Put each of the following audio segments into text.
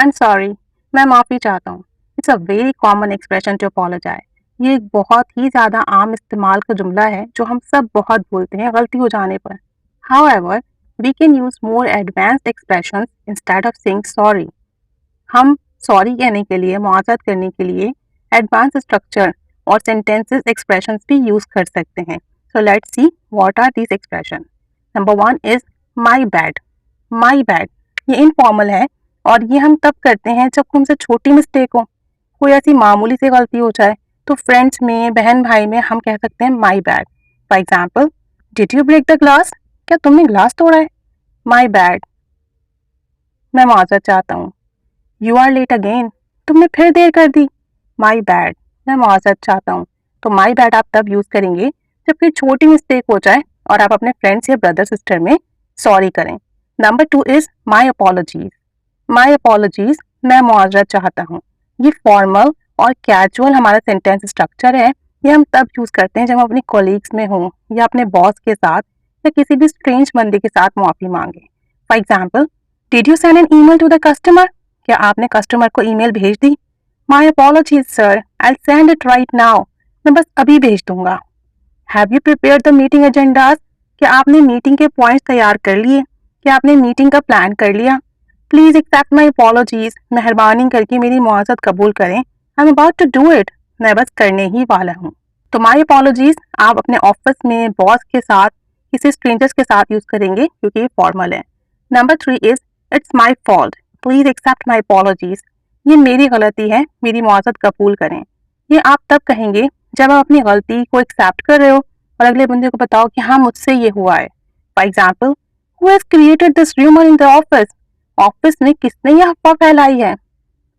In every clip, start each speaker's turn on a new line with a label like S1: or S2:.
S1: I'm sorry, मैं माफ़ी चाहता हूँ। It's a very common expression to apologise. ये एक बहुत ही ज़्यादा आम इस्तेमाल का जुमला है जो हम सब बहुत बोलते हैं गलती हो जाने पर। However, we can use more advanced expressions instead of saying sorry. हम सॉरी कहने के लिए, मुआवज़त करने के लिए एडवांस स्ट्रक्चर और सेंटेंसेस एक्सप्रेशंस भी यूज़ कर सकते हैं। So let's see what are these expression. Number 1 is my bad. My bad ये इनफॉर्मल है और ये हम तब करते हैं जब हमसे छोटी मिस्टेक हो, कोई ऐसी मामूली सी गलती हो जाए तो फ्रेंड्स में, बहन भाई में हम कह सकते हैं my bad. For example, did you break the glass? क्या तुमने ग्लास तोड़ा है? माई बैड, मैं माजरत चाहता हूँ। यू आर लेट अगेन, तुमने फिर देर कर दी। माई बैड, मैं माजरत चाहता हूँ। तो माई बैड आप तब यूज़ करेंगे जब कोई छोटी मिस्टेक हो जाए और आप अपने फ्रेंड्स या ब्रदर सिस्टर में सॉरी करें। Number 2 is my apologies. My apologies, मैं मुआवज़त चाहता हूँ। ये फॉर्मल और कैजुअल हमारा सेंटेंस स्ट्रक्चर है। ये हम तब यूज़ करते हैं जब हम अपने कोलीग्स में हों या अपने बॉस के साथ या किसी भी स्ट्रेंज बंदे के साथ माफ़ी मांगे। For example, did you send an email to the customer? क्या आपने कस्टमर को ईमेल भेज दी? My apologies sir, I send it right now. मैं बस अभी भेज दूंगा। Have you prepare the meeting agendas? क्या आपने मीटिंग के पॉइंट्स तैयार कर लिए? क्या आपने मीटिंग का प्लान कर लिया? प्लीज एक्सेप्ट माई अपॉलॉजीज, मेहरबानी करके मेरी मुआवज़त कबूल करें। I am about to do it, मैं बस करने ही वाला हूँ। तो माई अपॉलॉजीज आप अपने ऑफिस में बॉस के साथ, किसी स्ट्रेंजर्स के साथ यूज करेंगे क्योंकि ये फॉर्मल है। Number 3 is it's my fault, please accept my apologies. ये मेरी गलती है, मेरी मुआवज़त कबूल करें। ये आप तब कहेंगे जब आप अपनी गलती को एक्सेप्ट कर रहे हो और अगले बंदे को बताओ कि हाँ मुझसे ये हुआ है। For example, who has created this rumour in the office? Office में किसने ये अफवाह फैलाई है?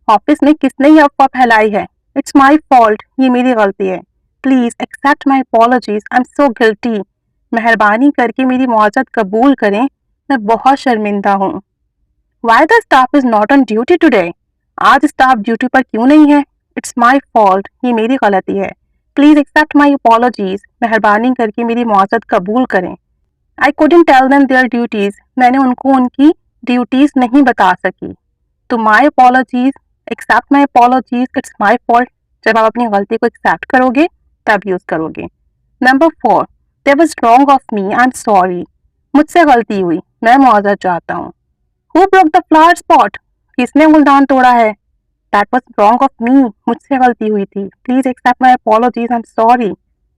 S1: ऑफिस में किसने ये अफवाह फैलाई है? इट्स माई फॉल्ट, ये मेरी गलती है। Please accept my apologies, I am so guilty. मेहरबानी करके मेरी मुआवज़त कबूल करें, मैं बहुत शर्मिंदा हूँ। Why the staff is not on duty today? आज स्टाफ ड्यूटी पर क्यों नहीं है? इट्स माई फॉल्ट, ये मेरी गलती है। प्लीज एक्सेप्ट माई अपॉलॉजीज, मेहरबानी करके मेरी मुआवज़त कबूल करें। I couldn't tell them their duties, मैंने उनको उनकी ड्यूटीज नहीं बता सकी। तो my apologies, accept my apologies, it's my fault जब आप अपनी गलती को एक्सेप्ट करोगे तब यूज करोगे। Number 4, there was wrong of me, I am sorry. मुझसे गलती हुई, मैं मुआवज़त चाहता हूँ। Who broke the flower pot? किसने गुलदान तोड़ा है? That was wrong of me, मुझसे गलती हुई थी। Please accept my apologies, I am sorry.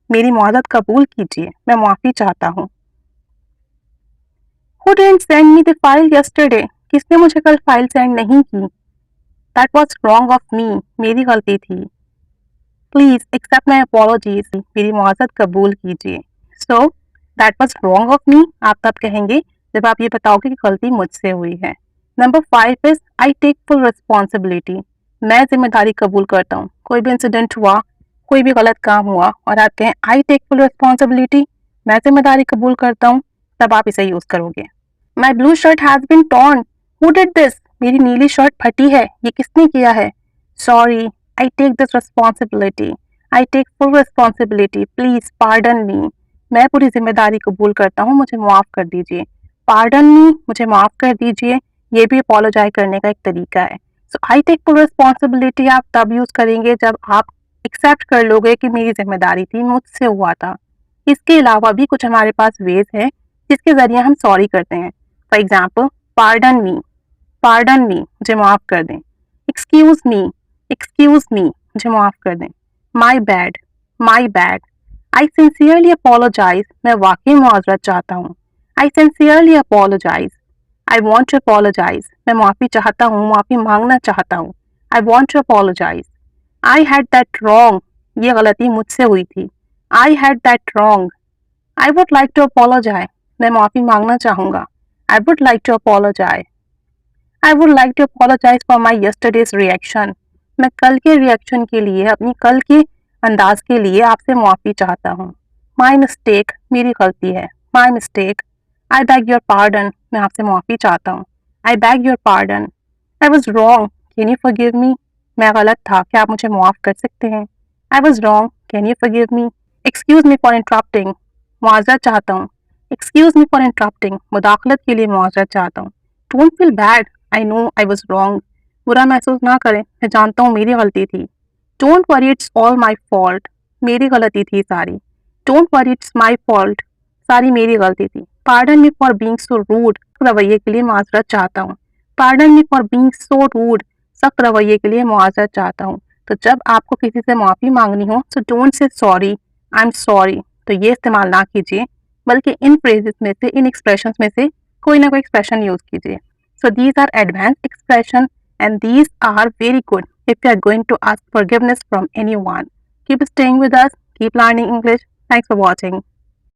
S1: मेरी मुआवज़त कबूल कीजिए, मैं माफी चाहता हूँ। Who didn't send me the file yesterday? किसने मुझे कल फाइल सेंड नहीं की? That was wrong of me, मेरी गलती थी। Please accept my apologies, मेरी मुआवज़त कबूल कीजिए। So that was wrong of me आप तब कहेंगे जब आप ये बताओगे कि गलती मुझसे हुई है। Number 5 is I take full responsibility, मैं जिम्मेदारी कबूल करता हूँ। कोई भी इंसिडेंट हुआ, कोई भी गलत काम हुआ और आप कहें आई टेक फुल रिस्पॉन्सिबिलिटी, मैं जिम्मेदारी कबूल करता हूँ, तब आप इसे यूज करोगे। My blue shirt has been torn, who did this? मेरी नीली शर्ट फटी है, ये किसने किया है? Sorry, I take this responsibility, I take full responsibility, please pardon me, मैं पूरी जिम्मेदारी कबूल करता हूँ, मुझे माफ कर दीजिए। पार्डन मी, मुझे माफ कर दीजिए, ये भी अपोलोजाइज करने का एक तरीका है। सो आई टेक फुल रिस्पॉन्सिबिलिटी आप तब यूज करेंगे जब आप एक्सेप्ट कर लोगे कि मेरी जिम्मेदारी थी, मुझसे हुआ था। इसके अलावा भी कुछ हमारे पास वेज हैं जिसके जरिए हम सॉरी करते हैं। फॉर एग्जाम्पल, पार्डन मी, मुझे माफ कर दें। एक्सक्यूज मी, मुझे माफ कर दें। My bad, I sincerely apologise, मैं वाकई मुआवज़त चाहता हूँ। I sincerely apologise, I want to apologise, मैं माफ़ी चाहता हूँ, माफ़ी मांगना चाहता हूँ। I want to apologise. I had that wrong, ये गलती मुझसे हुई थी। I had that wrong. I would like to apologise, मैं माफ़ी मांगना चाहूँगा। I would like to apologise. I would like to apologise for my yesterday's reaction, मैं कल के रिएक्शन के लिए, अपनी कल के अंदाज के लिए आपसे माफ़ी चाहता हूँ। माई मिस्टेक, मेरी गलती है। My mistake. I bag your pardon, मैं आपसे माफ़ी चाहता हूँ। आई bag your pardon. I was wrong, can you forgive मी, मैं गलत था, क्या आप मुझे माफ़ कर सकते हैं? I was wrong, can you forgive me. Excuse me for interrupting, मुआवज़त चाहता हूँ। एक्सक्यूज मी फॉर इंटरप्टिंग, मुदाखलत के लिए मुआवज़त चाहता हूँ। Don't feel bad, I know I was wrong, बुरा महसूस ना करें, मैं जानता हूँ मेरी गलती थी। Don't worry, it's all my fault, मेरी गलती थी सारी। Don't worry, it's my fault, सारी मेरी गलती थी। Pardon me for being so rude, रवैये के लिए माजरत चाहता हूँ। Pardon me for being so rude, सख्त रवैये के लिए माजरत चाहता हूँ। तो जब आपको किसी से माफ़ी मांगनी हो, so don't say sorry, I am sorry, तो ये इस्तेमाल ना कीजिए, बल्कि इन फ्रेजेस में से, इन एक्सप्रेशंस में से कोई ना कोई एक्सप्रेशन यूज कीजिए। So these are advance expression and these are very good if you are going to ask forgiveness from anyone. Keep staying with us, keep learning English. Thanks for watching.